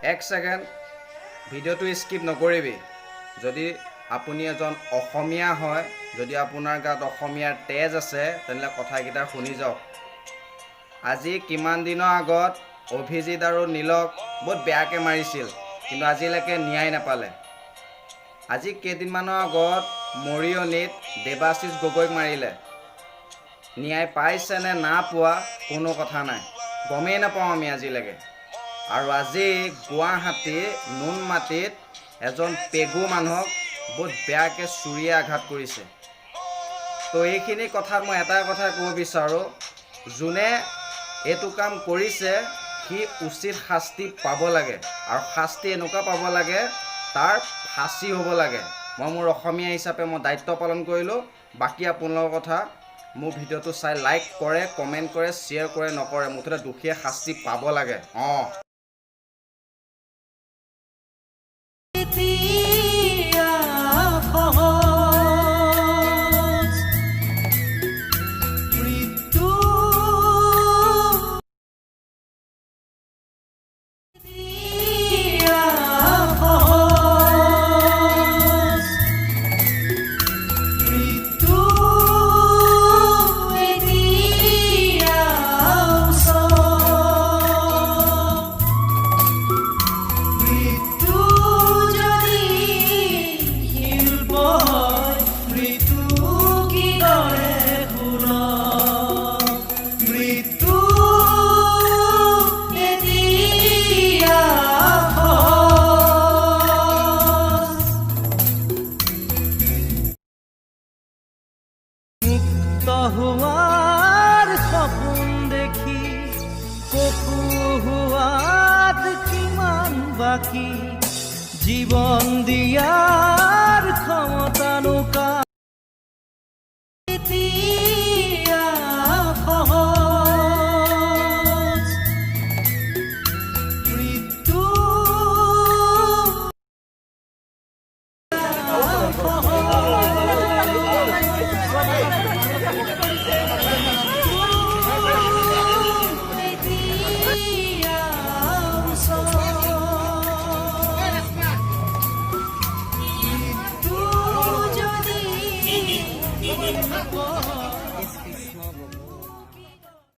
এক ছেকেণ্ড ভিডিঅ'টো স্কিপ নকৰিবি। যদি আপুনি এজন অসমীয়া হয়, যদি আপোনাৰ গাত অসমীয়াৰ তেজ আছে, তেনেহ'লে কথাকেইটা শুনি যাওক। আজি কিমান দিনৰ আগত অভিজিত আৰু নীলক বহুত বেয়াকৈ মাৰিছিল, কিন্তু আজিলৈকে ন্যায় নাপালে। আজি কেইদিনমানৰ আগত মৰিয়নিত দেৱাশিষ গগৈক মাৰিলে। ন্যায় পাইছে নে না পোৱা কোনো কথা নাই, গমেই নাপাওঁ আমি আজিলৈকে। আৰু আজি গুৱাহাটী নুনমাটিত এজন পেগু মানুহক বহুত বেয়াকৈ চুৰিয়ে আঘাত কৰিছে। তো এইখিনি কথাত মই এটা কথা ক'ব বিচাৰোঁ, যোনে এইটো কাম কৰিছে সি উচিত শাস্তি পাব লাগে, আৰু শাস্তি এনেকুৱা পাব লাগে, তাৰ ফাঁচি হ'ব লাগে। মই মোৰ অসমীয়া হিচাপে মই দায়িত্ব পালন কৰিলোঁ। বাকী আপোনালোকৰ কথা, মোৰ ভিডিঅ'টো চাই লাইক কৰে, কমেণ্ট কৰে, শ্বেয়াৰ কৰে, নকৰে, মুঠতে দোষীয়ে শাস্তি পাব লাগে। হোৱাৰ সপোন দেখি পশু হোৱাত কিমান বাকী, জীৱন দিয়াৰ ক্ষমতানো কাৰ? এতিয়া সহজ মৃত্যু